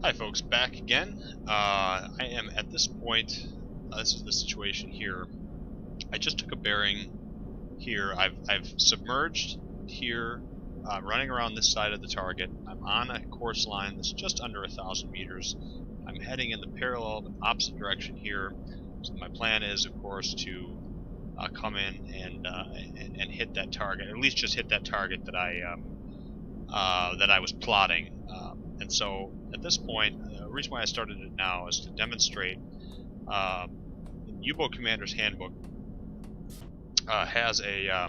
Hi folks, back again. I am at this point, this is the situation here. I just took a bearing here. I've submerged here, running around this side of the target. I'm on a course line that's just under 1,000 meters. I'm heading in the parallel but opposite direction here. So my plan is, of course, to come in and hit that target, at least just hit that target that I was plotting. And so at this point, the reason why I started it now is to demonstrate the U-Boat Commander's Handbook has a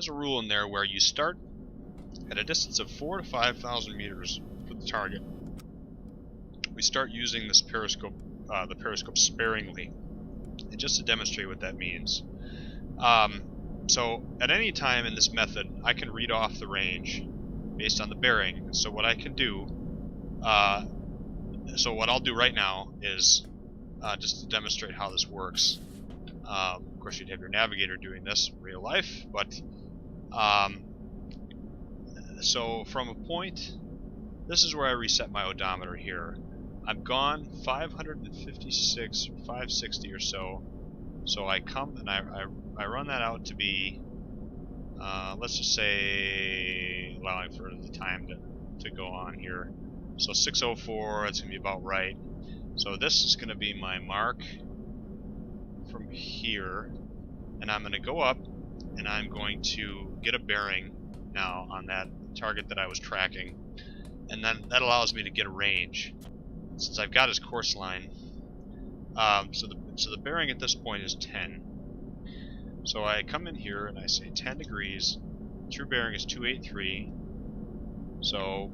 rule in there where you start at a distance of 4,000 to 5,000 meters for the target. We start using this periscope, the periscope sparingly, and just to demonstrate what that means. So at any time in this method, I can read off the range based on the bearing. So what I can do, so what I'll do right now is just to demonstrate how this works. Of course, you'd have your navigator doing this in real life, but so from a point, this is where I reset my odometer here. I've gone 556 or 560 or so. So I come and I run that out to be, let's just say, allowing for the time to go on here. So 6:04, that's going to be about right. So this is going to be my mark from here. And I'm going to go up and I'm going to get a bearing now on that target that I was tracking. And then that allows me to get a range. Since I've got his course line, so the bearing at this point is 10. So I come in here and I say 10 degrees. True bearing is 283. So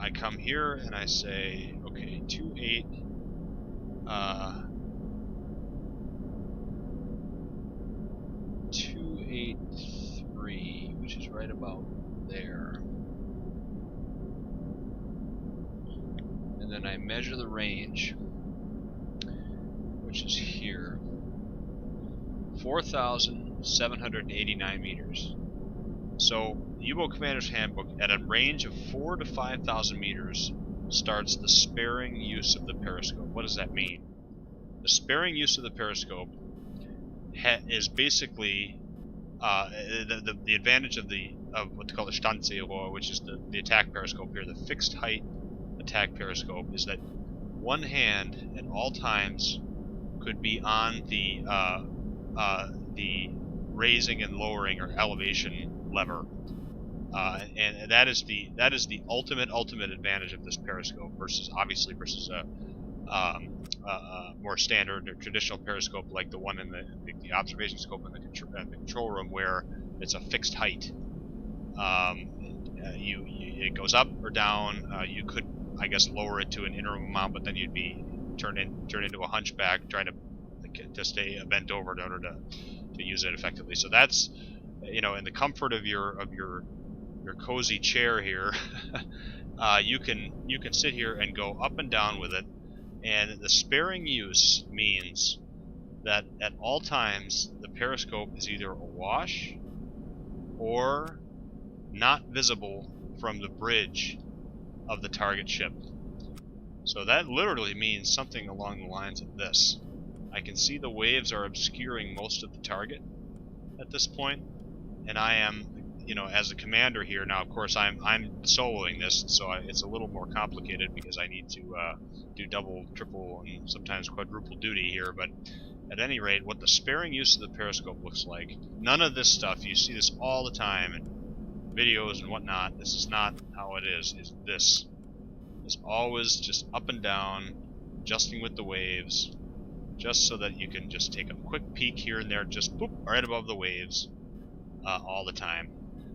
I come here and I say, okay, 283, which is right about there. And then I measure the range, which is here, 4,789 meters. So the U-Boat Commander's Handbook at a range of 4,000 to 5,000 meters starts the sparing use of the periscope. What does that mean? The sparing use of the periscope is basically the advantage of what they call the Standseerohr, which is the attack periscope here, the fixed height attack periscope, is that one hand at all times could be on the raising and lowering or elevation lever, and that is the ultimate advantage of this periscope versus a more standard or traditional periscope like the one in the observation scope in the control room, where it's a fixed height. It goes up or down. You could, I guess, lower it to an interim amount, but then you'd be turned into a hunchback trying to stay bent over in order to use it effectively. So that's, in the comfort of your cozy chair here, you can sit here and go up and down with it. And the sparing use means that at all times the periscope is either awash or not visible from the bridge of the target ship. So that literally means something along the lines of this. I can see the waves are obscuring most of the target at this point, and I am, as a commander here now. Of course, I'm soloing this, so it's a little more complicated because I need to do double, triple, and sometimes quadruple duty here. But at any rate, what the sparing use of the periscope looks like, none of this stuff, you see this all the time in videos and whatnot. This is not how it is. This is always just up and down, adjusting with the waves, just so that you can just take a quick peek here and there, just boop, right above the waves, all the time.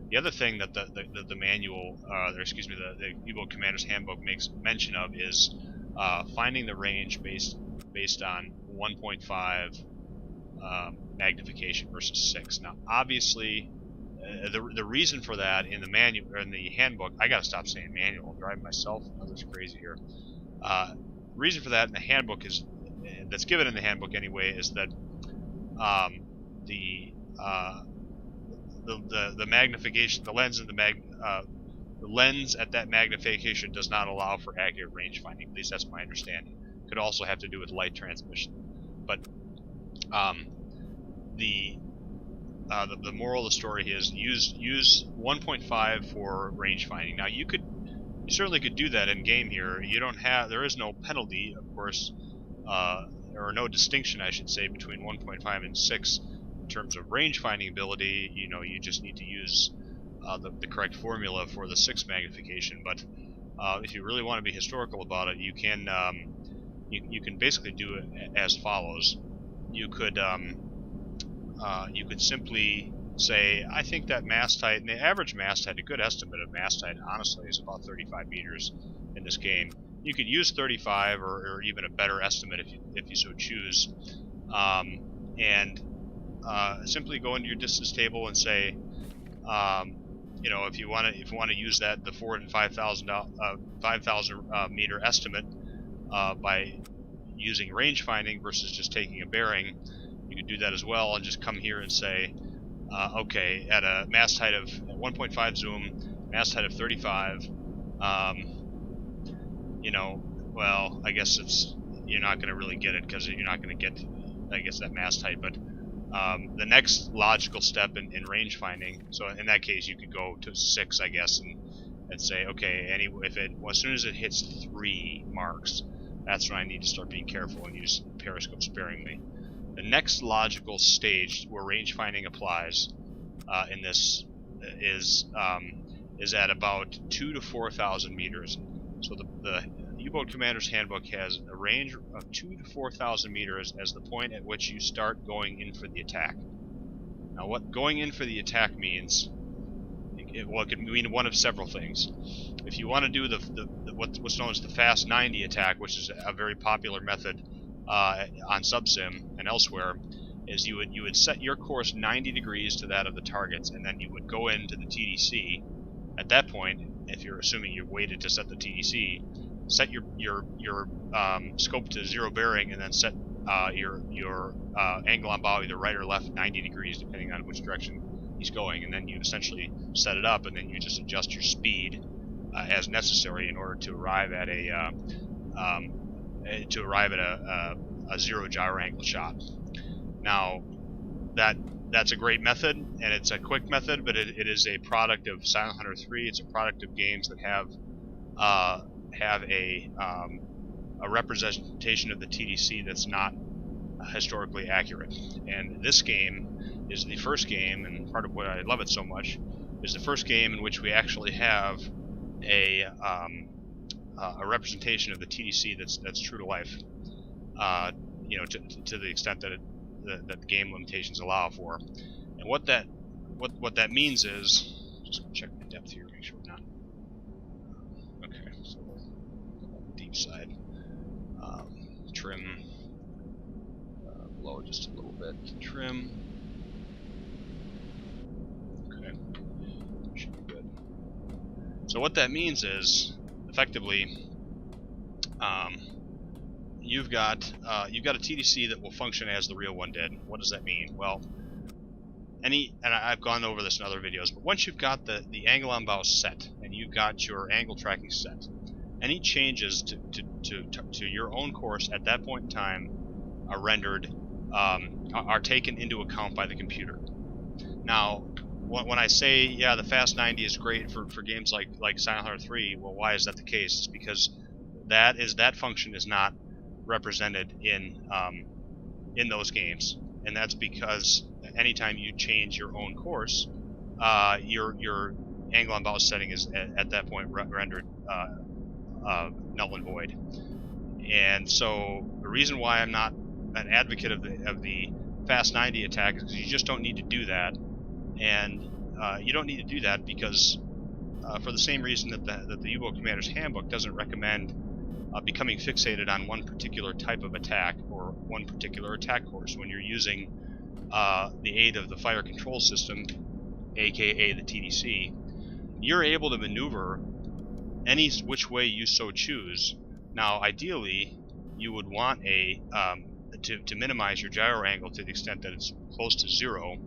The other thing that the manual, the U-Boat Commander's Handbook makes mention of is finding the range based on 1.5 magnification versus 6. Now, obviously, the reason for that in the manual or in the handbook, I gotta stop saying manual. I'm driving myself and others crazy here. Reason for that in the handbook is that's given in the handbook anyway, is that the magnification, the lens of the the lens at that magnification does not allow for accurate range finding. At least that's my understanding. Could also have to do with light transmission. But the moral of the story is use 1.5 for range finding. Now you certainly could do that in game here. There is no penalty, of course, or no distinction, I should say, between 1.5 and 6 in terms of range finding ability. You just need to use the correct formula for the 6 magnification. But if you really want to be historical about it, you can basically do it as follows. You could simply say, I think that mast height, and the average mast height, a good estimate of mast height, honestly, is about 35 meters in this game. You could use 35 or even a better estimate if you so choose, and simply go into your distance table and say, if you want to use the 4,000 and 5,000 meter estimate by using range finding versus just taking a bearing, you could do that as well, and just come here and say, okay, at a mast height of 1.5 zoom, mast height of 35, well, I guess you're not going to really get it because you're not going to get, I guess, that mast height. But the next logical step in range finding, so in that case, you could go to 6, I guess, and say, okay, as soon as it hits 3 marks, that's when I need to start being careful and use periscope sparingly. The next logical stage where range finding applies in this is at about 2,000 to 4,000 meters. So the U-Boat Commander's Handbook has a range of 2,000 to 4,000 meters as the point at which you start going in for the attack. Now, what going in for the attack means, it could mean one of several things. If you want to do what's known as the Fast 90 attack, which is a very popular method on SubSim and elsewhere, is you would set your course 90 degrees to that of the targets, and then you would go into the TDC. At that point, if you're assuming you've waited to set the TDC, set your scope to 0 bearing, and then set your angle on bow either right or left 90 degrees depending on which direction he's going, and then you essentially set it up, and then you just adjust your speed as necessary in order to arrive at a 0 gyro angle shot. Now, that's a great method, and it's a quick method, but it is a product of Silent Hunter 3. It's a product of games that have a representation of the TDC that's not historically accurate. And this game is the first game, and part of what I love it so much, is the first game in which we actually have a representation of the TDC that's true to life. To the extent that the game limitations allow for. And what that means is, just check my depth here, make sure we're not. Okay, so we're on the deep side. Trim, lower just a little bit. Trim. Okay, should be good. So what that means is, effectively, you've got a TDC that will function as the real one did. What does that mean? Well, and I've gone over this in other videos, but once you've got the angle on bow set and you've got your angle tracking set, any changes to your own course at that point in time are rendered, are taken into account by the computer. Now, when I say, yeah, the Fast 90 is great for games like Silent Hunter 3, well, why is that the case? It's because that function is not represented in those games, and that's because anytime you change your own course, your angle on bow setting is at that point rendered null and void. And so the reason why I'm not an advocate of the Fast 90 attack is because you just don't need to do that, and you don't need to do that because for the same reason that the U-Boat Commander's Handbook doesn't recommend becoming fixated on one particular type of attack or one particular attack course when you're using the aid of the fire control system, aka the TDC. You're able to maneuver any which way you so choose. Now, ideally, you would want to minimize your gyro angle to the extent that it's close to 0.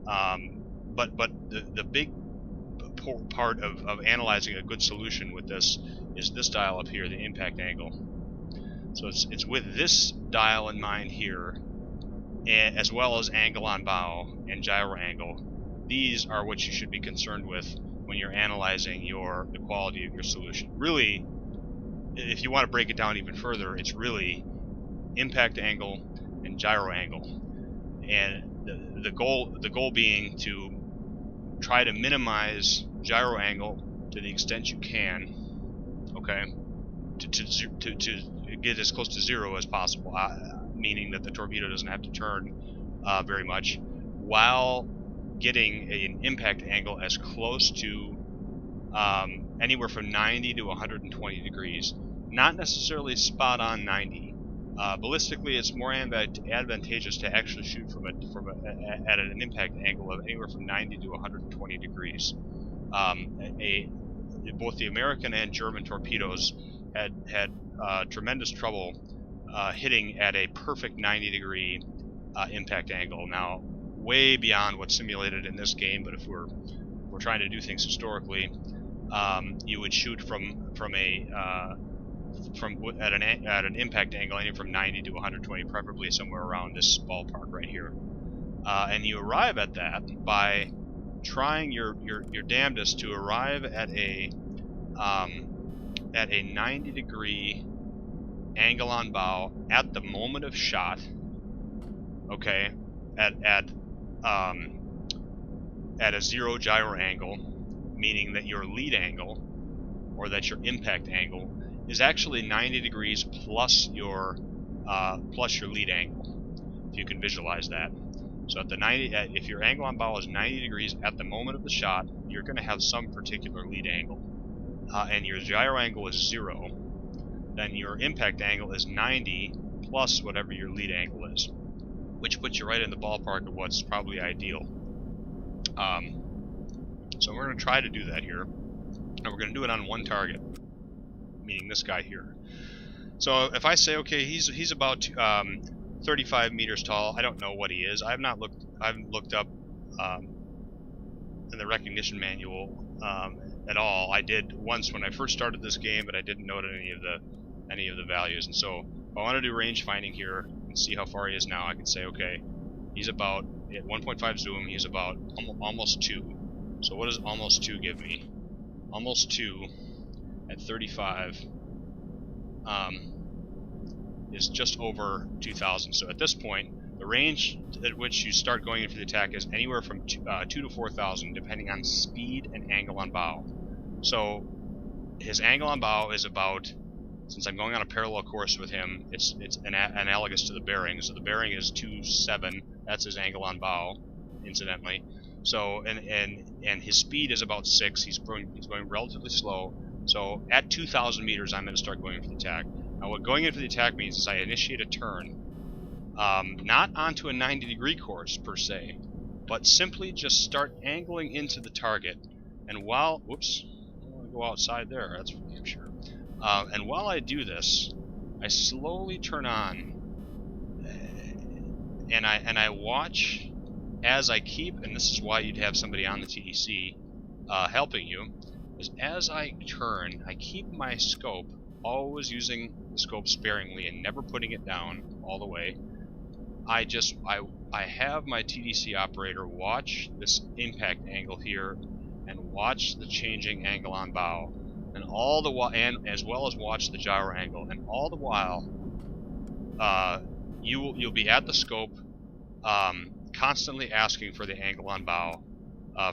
But the big part of analyzing a good solution with this is this dial up here, the impact angle. So it's with this dial in mind here, as well as angle on bow and gyro angle. These are what you should be concerned with when you're analyzing the quality of your solution. Really, if you want to break it down even further, it's really impact angle and gyro angle, and the goal being to try to minimize gyro angle to the extent you can, okay, to get as close to zero as possible, meaning that the torpedo doesn't have to turn very much, while getting an impact angle as close to anywhere from 90 to 120 degrees. Not necessarily spot on 90. Ballistically, it's more advantageous to actually shoot at an impact angle of anywhere from 90 to 120 degrees. Both the American and German torpedoes had tremendous trouble hitting at a perfect 90-degree impact angle. Now, way beyond what's simulated in this game, but if we're trying to do things historically, you would shoot at an impact angle anywhere from 90 to 120, preferably somewhere around this ballpark right here. And you arrive at that by trying your damnedest to arrive at a 90-degree angle on bow at the moment of shot. Okay, at a zero gyro angle, meaning that your lead angle, or that your impact angle, is actually 90 degrees plus your lead angle, if you can visualize that. So if your angle on bow is 90 degrees at the moment of the shot, you're going to have some particular lead angle, and your gyro angle is 0. Then your impact angle is 90 plus whatever your lead angle is, which puts you right in the ballpark of what's probably ideal. So we're going to try to do that here, and we're going to do it on one target, meaning this guy here. So if I say, okay, he's about 35 meters tall. I don't know what he is. I haven't looked up in the recognition manual at all. I did once when I first started this game, but I didn't note any of the values. And so if I want to do range finding here and see how far he is now, I can say, okay, he's about, at 1.5 zoom, he's about almost 2. So what does almost 2 give me? Almost 2 at 35 is just over 2,000. So at this point, the range at which you start going in for the attack is anywhere from 2 to 4,000, depending on speed and angle on bow. So his angle on bow is about, since I'm going on a parallel course with him, it's analogous to the bearing. So the bearing is 2.7. That's his angle on bow, incidentally. So and his speed is about 6. He's going relatively slow. So at 2,000 meters, I'm going to start going in for the attack. Now, what going in for the attack means is I initiate a turn, not onto a 90-degree course per se, but simply just start angling into the target. And while, whoops, I don't want to go outside there. That's for damn sure. And while I do this, I slowly turn on, and I watch as I keep, and this is why you'd have somebody on the TDC helping you, is as I turn, I keep my scope, always using the scope sparingly and never putting it down all the way. I have my TDC operator watch this impact angle here and watch the changing angle on bow, and all the while, and as well as watch the gyro angle, and all the while you'll be at the scope constantly asking for the angle on bow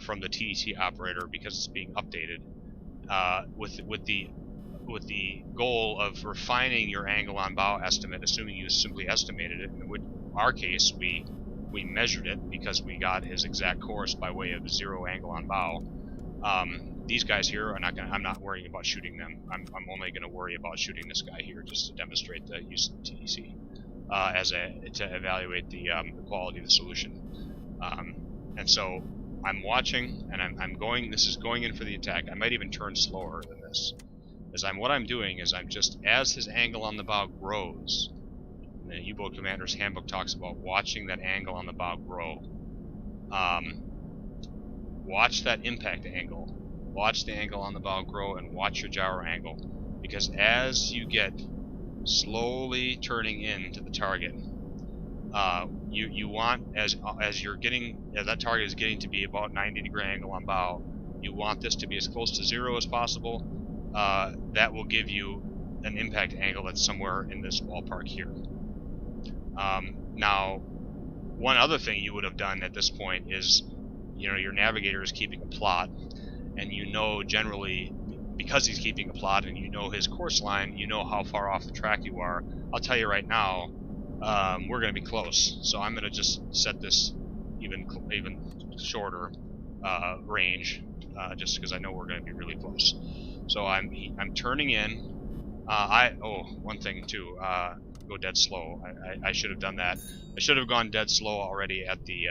from the TDC operator, because it's being updated with the goal of refining your angle on bow estimate, assuming you simply estimated it. In our case, we measured it because we got his exact course by way of 0 angle on bow. These guys here are I'm not worrying about shooting them. I'm only going to worry about shooting this guy here, just to demonstrate the use of the TDC to evaluate the quality of the solution. And so I'm watching, and I'm going. This is going in for the attack. I might even turn slower than this. What I'm doing is I'm just, as his angle on the bow grows, and the U-Boat Commander's Handbook talks about watching that angle on the bow grow. Watch that impact angle, watch the angle on the bow grow and watch your gyro angle, because as you get slowly turning into the target, you want, as that target is getting to be about 90-degree angle on bow, you want this to be as close to 0 as possible. That will give you an impact angle that's somewhere in this ballpark here. Now, one other thing you would have done at this point is, your navigator is keeping a plot, and generally, because he's keeping a plot and his course line, how far off the track you are. I'll tell you right now, we're going to be close, so I'm going to just set this even shorter range, just because I know we're going to be really close. So I'm turning in. One thing too, go dead slow. I should have done that. I should have gone dead slow already at the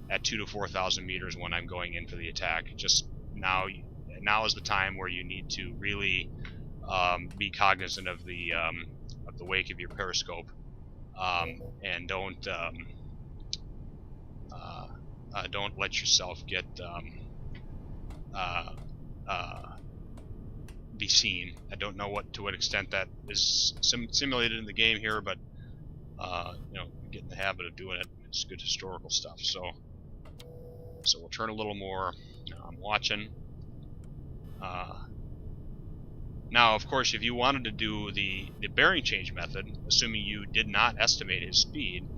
at 2,000 to 4,000 meters when I'm going in for the attack. Just now is the time where you need to really be cognizant of the wake of your periscope, and don't let yourself get be seen. I don't know to what extent that is simulated in the game here, but get in the habit of doing it. It's good historical stuff. So we'll turn a little more. I'm watching. Now, of course, if you wanted to do the bearing change method, assuming you did not estimate his speed,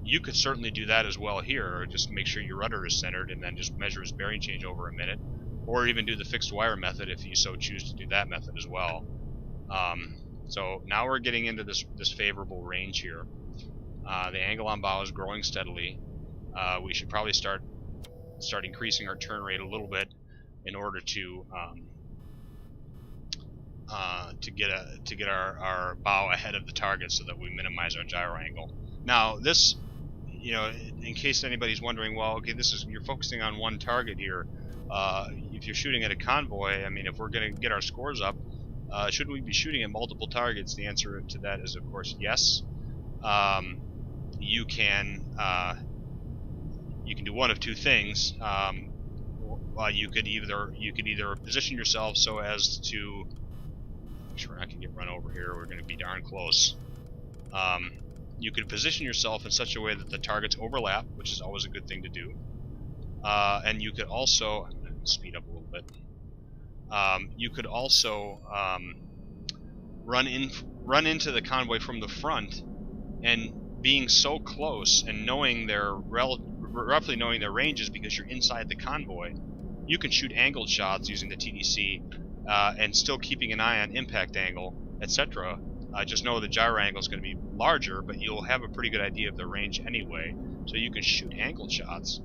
you could certainly do that as well here. Just make sure your rudder is centered, and then just measure his bearing change over a minute. Or even do the fixed wire method if you so choose to do that method as well. So now we're getting into this favorable range here. The angle on bow is growing steadily. We should probably start increasing our turn rate a little bit in order to get our bow ahead of the target so that we minimize our gyro angle. Now this, in case anybody's wondering, well, okay, you're focusing on one target here. If you're shooting at a convoy, I mean, if we're going to get our scores up, should we be shooting at multiple targets? The answer to that is, of course, yes. You can do one of two things. You could either position yourself so as to make sure we're not going to get run over here. We're going to be darn close. You could position yourself in such a way that the targets overlap, which is always a good thing to do. And you could also speed up a little bit. You could also run into the convoy from the front, and being so close and knowing roughly knowing their ranges because you're inside the convoy, you can shoot angled shots using the TDC and still keeping an eye on impact angle, etc. Just know the gyro angle is going to be larger, but you'll have a pretty good idea of the range anyway, so you can shoot angled shots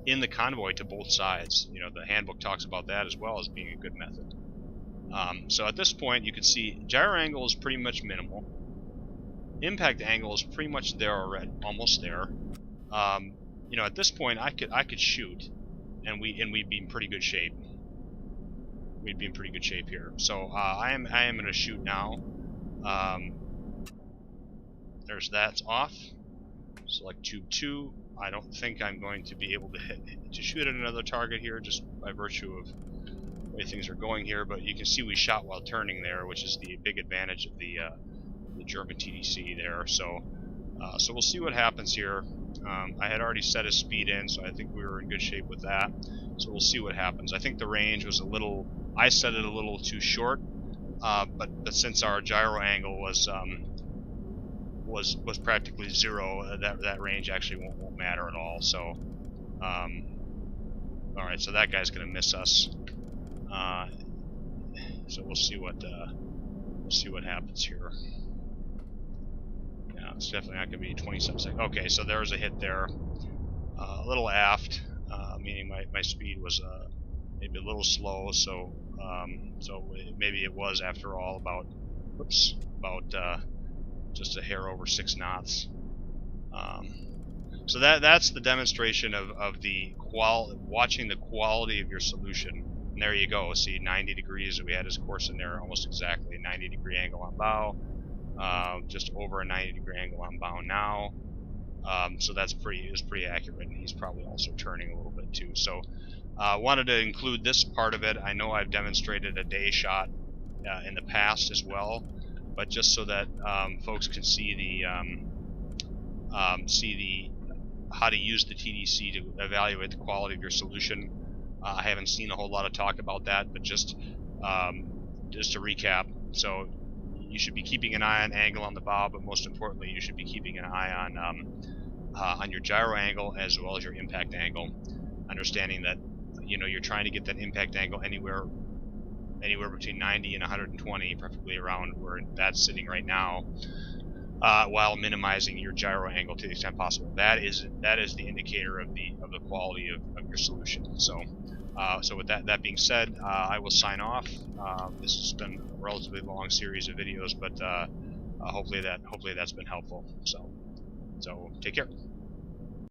in the convoy to both sides. The handbook talks about that as well as being a good method. So at this point, you can see gyro angle is pretty much minimal. Impact angle is pretty much there already, almost there. At this point, I could shoot, and we'd be in pretty good shape. We'd be in pretty good shape here. So I am going to shoot now. There's that's off. Select tube 2. I don't think I'm going to be able to shoot at another target here, just by virtue of the way things are going here. But you can see we shot while turning there, which is the big advantage of the German TDC there. So we'll see what happens here. I had already set his speed in, so I think we were in good shape with that. So we'll see what happens. I think the range was I set it a little too short, but since our gyro angle was practically 0, that range actually won't matter at all. So, all right, so that guy's going to miss us. So we'll see what happens here. Yeah, it's definitely not going to be 27 seconds. Okay, so there was a hit there, a little aft, meaning my speed was maybe a little slow. So maybe it was after all about just a hair over 6 knots. So that's the demonstration of the watching the quality of your solution. And there you go. See, 90 degrees. We had his course in there almost exactly. 90-degree angle on bow. Just over a 90-degree angle on bow now. So that's pretty accurate, and he's probably also turning a little bit too. So Wanted to include this part of it. I know I've demonstrated a day shot in the past as well, but just so that folks can see how to use the TDC to evaluate the quality of your solution. I haven't seen a whole lot of talk about that, but just to recap, so you should be keeping an eye on angle on the bow, but most importantly, you should be keeping an eye on your gyro angle as well as your impact angle. Understanding that you're trying to get that impact angle anywhere between 90 and 120, preferably around where that's sitting right now, while minimizing your gyro angle to the extent possible. That is the indicator of the quality of your solution. So with that being said, I will sign off. This has been a relatively long series of videos, but hopefully that's been helpful. So take care.